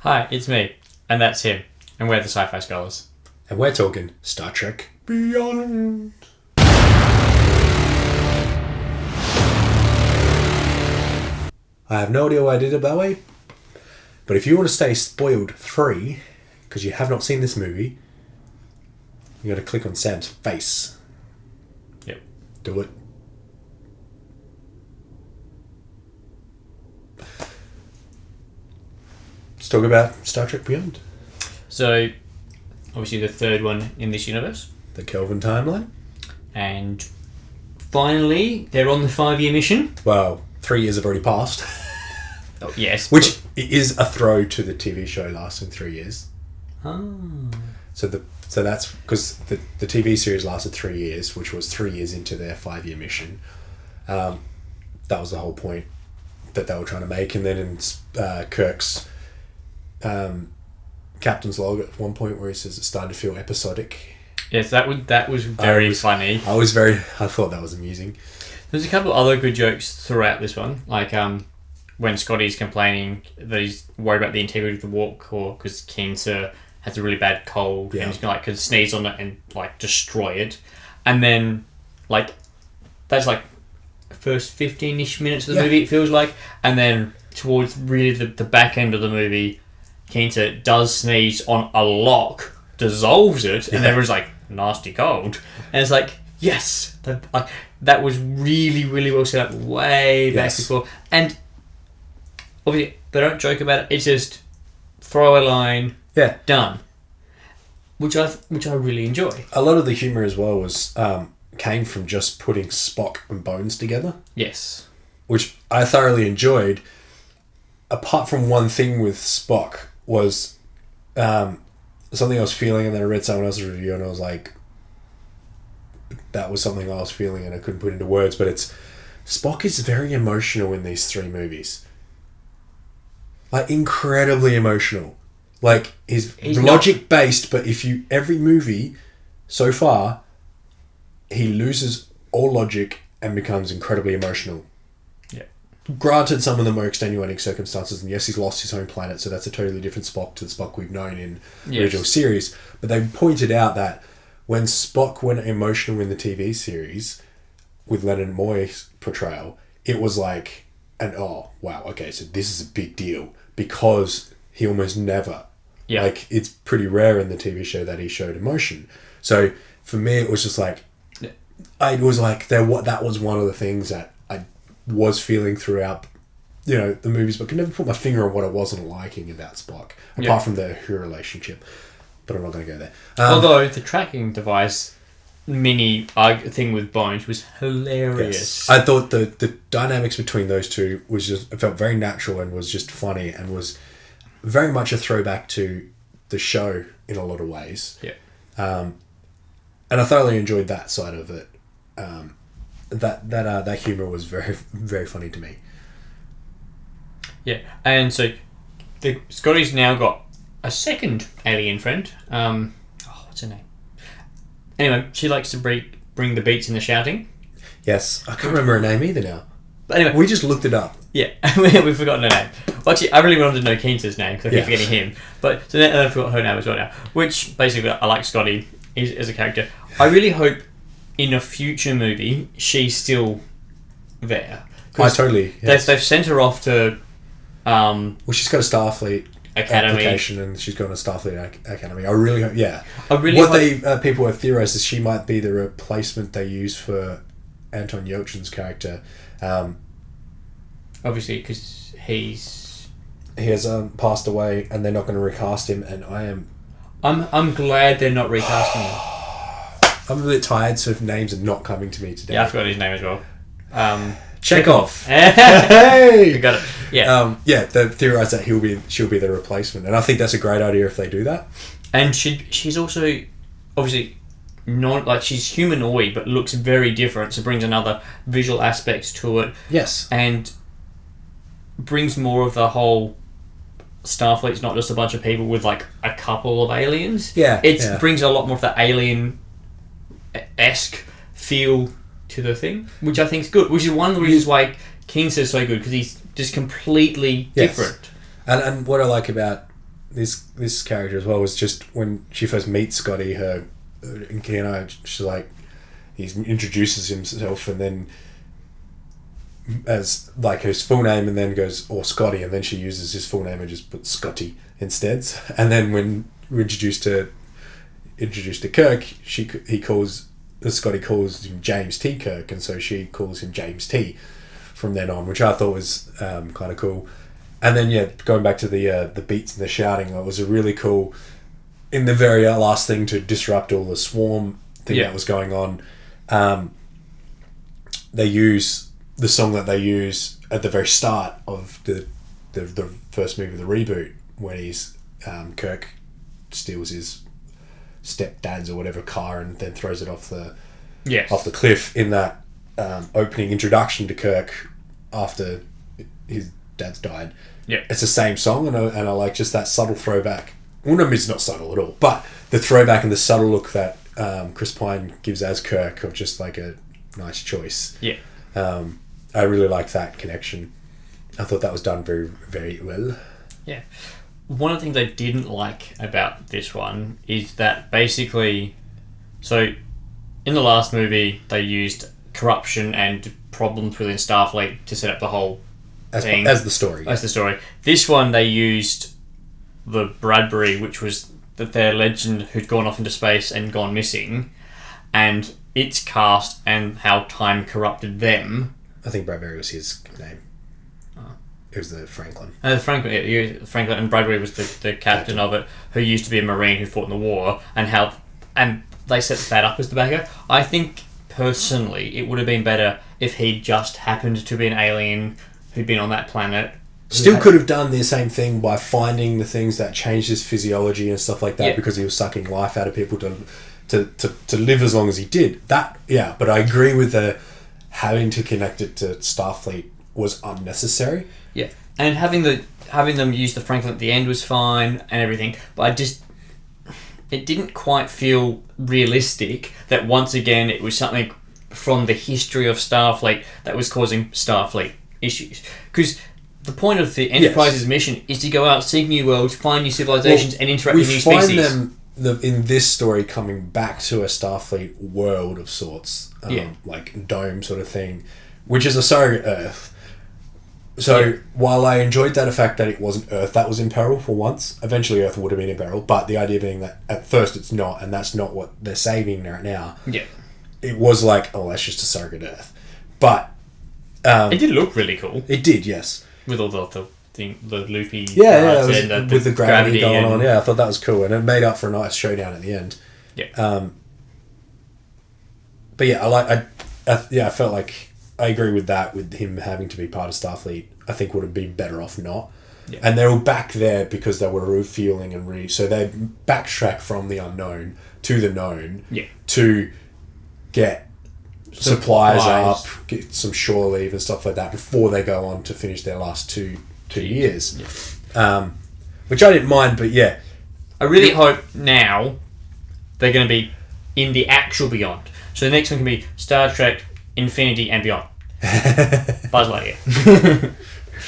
Hi, it's me. And that's him. And we're the Sci-Fi Scholars. And we're talking Star Trek Beyond. I have no idea why I did it that way, but if you want to stay spoiled free, because you have not seen this movie, you got to click on Sam's face. Yep. Do it. Let's talk about Star Trek Beyond. So, obviously the third one in this universe. The Kelvin timeline. And finally, they're on the 5-year mission. Well, 3 years have already passed. Oh, yes. Which is a throw to the TV show lasting 3 years. Oh. So that's because the TV series lasted 3 years, which was 3 years into their 5-year mission. That was the whole point that they were trying to make. And then in Kirk's captain's log at one point where he says it's starting to feel episodic. Yes, that was very funny. I thought that was amusing. There's a couple of other good jokes throughout this one, like when Scotty's complaining that he's worried about the integrity of the warp core because Keen Sir has a really bad cold and he's gonna could sneeze on it and destroy it, and then that's first 15-ish minutes of the movie it feels like, and then towards really the back end of the movie, Keen Sir does sneeze on a lock, dissolves it, and everyone's like, nasty cold, and it's like, yes, that was really, really well set up way back before. And obviously, they don't joke about it. It's just throw a line, done. Which I really enjoy. A lot of the humour as well was came from just putting Spock and Bones together. Yes. Which I thoroughly enjoyed. Apart from one thing with Spock was something I was feeling, and then I read someone else's review and I was like, that was something I was feeling and I couldn't put into words, but it's Spock is very emotional in these 3 movies. Incredibly emotional. He's logic based, but every movie so far, he loses all logic and becomes incredibly emotional. Yeah. Granted, some of them are extenuating circumstances, and yes, he's lost his own planet, so that's a totally different Spock to the Spock we've known in the original series. But they pointed out that when Spock went emotional in the TV series with Leonard Moy's portrayal, it was like, oh, wow, okay, so this is a big deal, because he almost never, it's pretty rare in the TV show that he showed emotion. So for me, it was just it was that was one of the things that I was feeling throughout, the movies, but could never put my finger on what I wasn't liking about Spock, apart from their relationship. But I'm not going to go there. Although the tracking device mini thing with Bones was hilarious. Yes. I thought the dynamics between those two it felt very natural and was just funny and was very much a throwback to the show in a lot of ways. Yeah. And I thoroughly enjoyed that side of it. That humour was very, very funny to me. Yeah, and so Scotty's now got a second alien friend. What's her name? Anyway, she likes to bring the beats and the shouting. Yes, I can't remember her name either now. But anyway, we just looked it up. Yeah, we've forgotten her name. Well, actually, I really wanted to know Keen's name because I keep forgetting him. But so now I forgot her name as well now. Which basically, I like Scotty as a character. I really hope in a future movie she's still there. I totally. Yes. They've sent her off to. Well, she's got a Starfleet Academy application, and she's got a Starfleet Academy. I really hope. Yeah. People have theorized is she might be the replacement they use for Anton Yelchin's character. Obviously, because he has passed away, and they're not going to recast him. And I'm glad they're not recasting him. I'm a bit tired, so names are not coming to me today. Yeah, I forgot his name as well. Chekhov. Hey, you got it. Yeah. They theorise that she'll be the replacement, and I think that's a great idea if they do that. And she's also obviously not she's humanoid, but looks very different. So brings another visual aspects to it. Yes. And brings more of the whole Starfleet's not just a bunch of people with a couple of aliens. Yeah. It brings a lot more of the alien-esque feel to the thing, which I think is good. Which is one of the reasons why Keen's is so good, because he's just completely different. And what I like about this character as well was just when she first meets Scotty, her in Keanu, she's like, he introduces himself and then as like his full name and then goes or Scotty, and then she uses his full name and just puts Scotty instead. And then when we're introduced to Kirk, Scotty calls him James T. Kirk, and so she calls him James T. from then on, which I thought was kind of cool. And then going back to the beats and the shouting, it was a really cool. In the very last thing to disrupt all the swarm thing that was going on, they use the song that they use at the very start of the first movie of the reboot, when he's Kirk steals his stepdad's or whatever car and then throws it off the cliff in that opening introduction to Kirk after his dad's died. Yeah, it's the same song, and I like just that subtle throwback. Well, no, it's not subtle at all, but the throwback and the subtle look that Chris Pine gives as Kirk of just like a nice choice. Yeah, I really liked that connection. I thought that was done very, very well. Yeah. One of the things I didn't like about this one is that basically, so in the last movie they used corruption and problems within Starfleet to set up the whole thing. As the story. As the story. This one they used the Bradbury, which was their legend who'd gone off into space and gone missing, and its cast and how time corrupted them. I think Bradbury was his name. It was the Franklin. Franklin and Bradbury was the captain of it, who used to be a Marine who fought in the war, and they set that up as the backer. I think personally it would have been better if he just happened to be an alien who'd been on that planet. Still could have done the same thing by finding the things that changed his physiology and stuff like that, because he was sucking life out of people to live as long as he did. But I agree with the having to connect it to Starfleet was unnecessary. Yeah, and having them use the Franklin at the end was fine and everything, but it didn't quite feel realistic that once again it was something from the history of Starfleet that was causing Starfleet issues. Because the point of the Enterprise's mission is to go out, seek new worlds, find new civilizations, and interact with new species. We find them in this story coming back to a Starfleet world of sorts, like dome sort of thing, which is a surrogate Earth. So while I enjoyed that fact that it wasn't Earth that was in peril for once, eventually Earth would have been in peril, but the idea being that at first it's not, and that's not what they're saving right now. Yeah. It was like, that's just a surrogate Earth. But it did look really cool. It did, yes. With all the loopy with the gravity going on. Yeah, I thought that was cool, and it made up for a nice showdown at the end. Yeah. But I felt like I agree with that. With him having to be part of Starfleet, I think would have been better off not. Yeah. And they were back there because they were refueling and so they backtrack from the unknown to the known. Yeah. To get supplies up, get some shore leave and stuff like that before they go on to finish their last two years. Yeah. Which I didn't mind, but yeah. I really hope now they're going to be in the actual beyond. So the next one can be Star Trek, Infinity and Beyond. Buzz Lightyear.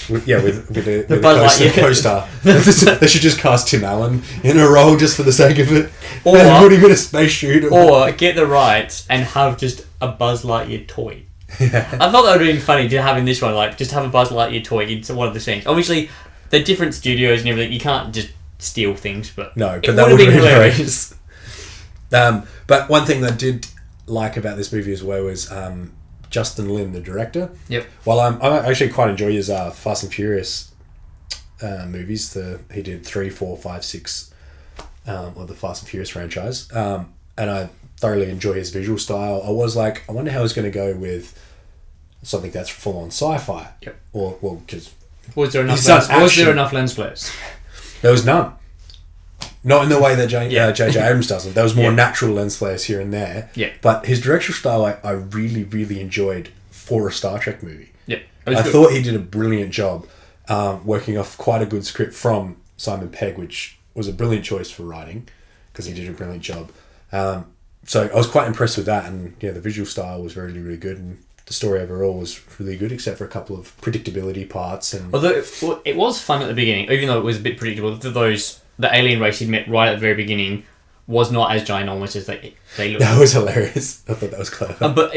with the co-star. They should just cast Tim Allen in a role just for the sake of it. Or put him in a spacesuit. Or get the rights and have just a Buzz Lightyear toy. Yeah. I thought that would have been funny to have in this one, like just have a Buzz Lightyear toy into one of the scenes. Obviously, they're different studios and everything. You can't just steal things, but no, but that would have been hilarious. But one thing that I did like about this movie as well was Justin Lin, the director. Yep. Well, I actually quite enjoy his Fast and Furious movies. He did 3, 4, 5, 6 of the Fast and Furious franchise. And I thoroughly enjoy his visual style. I was like, I wonder how he's going to go with something that's full on sci-fi. Yep. Because was there enough lens flares? There was none. Not in the way that J.J. Abrams doesn't. There was more natural lens flares here and there. Yeah. But his directional style, I really, really enjoyed for a Star Trek movie. Yeah. I thought he did a brilliant job working off quite a good script from Simon Pegg, which was a brilliant choice for writing because he did a brilliant job. So I was quite impressed with that, and the visual style was really, really good, and the story overall was really good, except for a couple of predictability parts. And although it was fun at the beginning, even though it was a bit predictable, those the alien race he'd met right at the very beginning was not as ginormous as they looked. That was hilarious. I thought that was clever.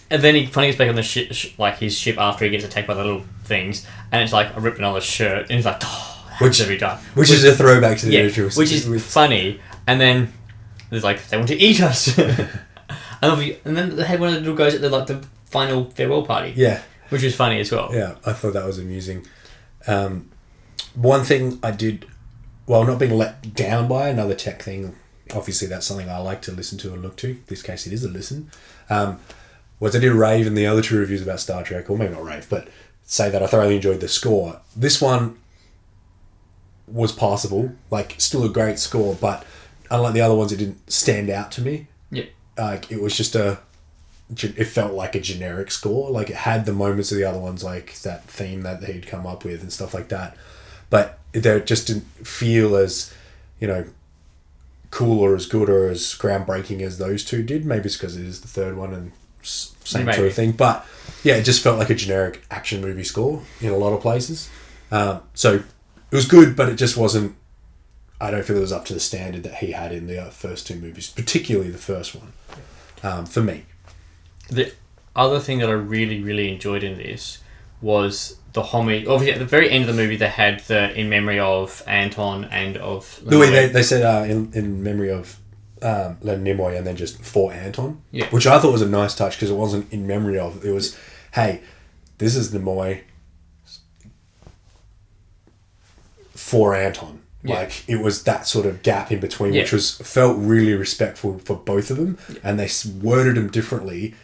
And then he finally gets back on the ship, like his ship after he gets attacked by the little things, and it's like, I ripped another shirt, and he's like, oh, which every time. Which is a throwback to the original. Which is funny, and then there's like, they want to eat us. and then they had one of the little guys at the final farewell party. Yeah. Which was funny as well. Yeah, I thought that was amusing. One thing I did, well, not being let down by, another tech thing, obviously that's something I like to listen to and look to. In this case, it is a listen. Was I did rave in the other 2 reviews about Star Trek, or maybe not rave, but say that I thoroughly enjoyed the score. This one was passable, like still a great score, but unlike the other ones, it didn't stand out to me. Yeah. Like it was just it felt like a generic score. Like it had the moments of the other ones, like that theme that he'd come up with and stuff like that. But they just didn't feel as, cool or as good or as groundbreaking as those 2 did. Maybe it's because it is the third one and same sort of thing. But yeah, it just felt like a generic action movie score in a lot of places. So it was good, but it just wasn't, I don't feel it was up to the standard that he had in the first 2 movies, particularly the first one, for me. The other thing that I really, really enjoyed in this was the homage. Obviously, at the very end of the movie, they had the in memory of Anton and of the way they said in memory of Leonard Nimoy and then just for Anton, which I thought was a nice touch because it wasn't in memory of. It was, hey, this is Nimoy for Anton. Yeah. Like it was that sort of gap in between, which felt really respectful for both of them, and they worded them differently.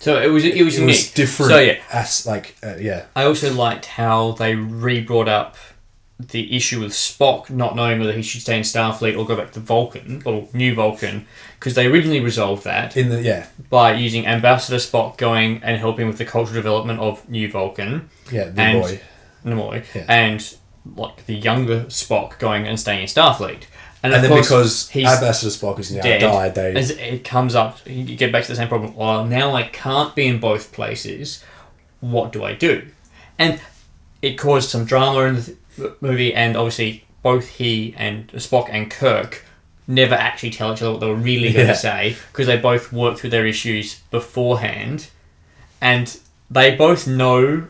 So it was unique. It was different. So I also liked how they re-brought up the issue with Spock not knowing whether he should stay in Starfleet or go back to Vulcan or New Vulcan, because they originally resolved that by using Ambassador Spock going and helping with the cultural development of New Vulcan. Yeah, Nimoy, and like the younger Spock going and staying in Starfleet. And then because Ambassador Spock is now died, as it comes up, you get back to the same problem. Well, now I can't be in both places. What do I do? And it caused some drama in the movie, and obviously both he and Spock and Kirk never actually tell each other what they were really going to say, because they both worked through their issues beforehand, and they both know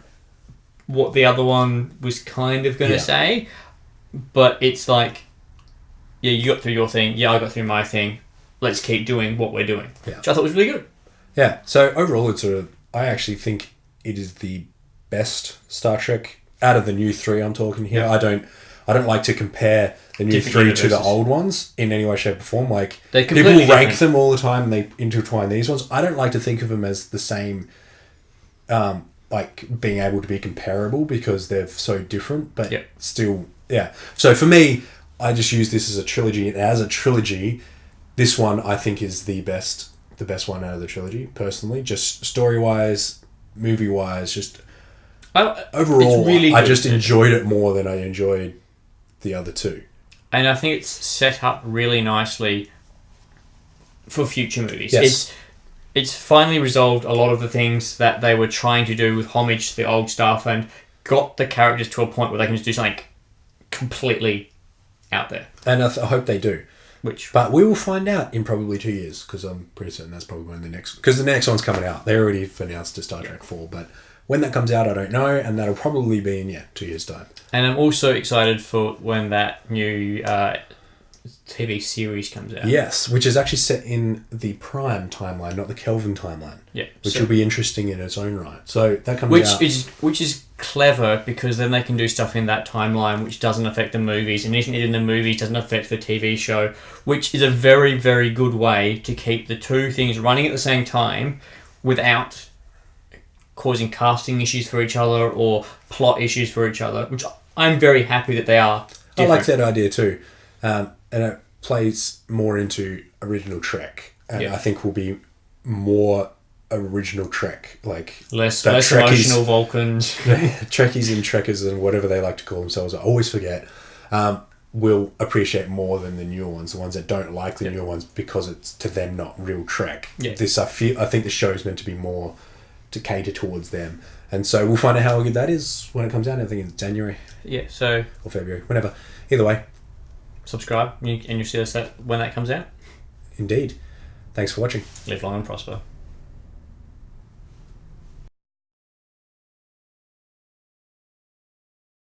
what the other one was kind of going to say, but it's like, yeah, you got through your thing, yeah, I got through my thing, let's keep doing what we're doing. Yeah. Which I thought was really good. Yeah, so overall, I actually think it is the best Star Trek out of the new 3 I'm talking here. Yeah. I don't like to compare the new 3 to the old ones in any way, shape or form. Like, people rank them all the time and they intertwine these ones. I don't like to think of them as the same, like being able to be comparable because they're so different, but still, So for me, I just use this as a trilogy, and as a trilogy, this one I think is the best one out of the trilogy, personally. Just story-wise, movie-wise, just overall, really I just enjoyed it more than I enjoyed the other 2. And I think it's set up really nicely for future movies. Yes. It's finally resolved a lot of the things that they were trying to do with homage to the old stuff, and got the characters to a point where they can just do something completely out there. And I hope they do. But we will find out in probably 2 years, because I'm pretty certain that's probably when the next... Because the next one's coming out. They already announced a Star Trek 4, but when that comes out, I don't know, and that'll probably be in, 2 years' time. And I'm also excited for when that new TV series comes out. Yes, which is actually set in the Prime timeline, not the Kelvin timeline. Yeah. Which will be interesting in its own right. So that comes out... Which is clever, because then they can do stuff in that timeline which doesn't affect the movies, and anything they did in the movies doesn't affect the TV show, which is a very, very good way to keep the two things running at the same time without causing casting issues for each other or plot issues for each other, which I'm very happy that they are different. I like that idea too. And it plays more into original Trek, and I think will be more original Trek, like less emotional Vulcans. Trekkies and Trekkers and whatever they like to call themselves, I always forget, will appreciate more than the newer ones, the ones that don't like the newer ones, because it's to them not real Trek. I think the show is meant to be more to cater towards them, and so we'll find out how good that is when it comes out. I think it's January, or February, whenever. Either way, subscribe, and you'll see us when that comes out. Indeed. Thanks for watching. Live long and prosper.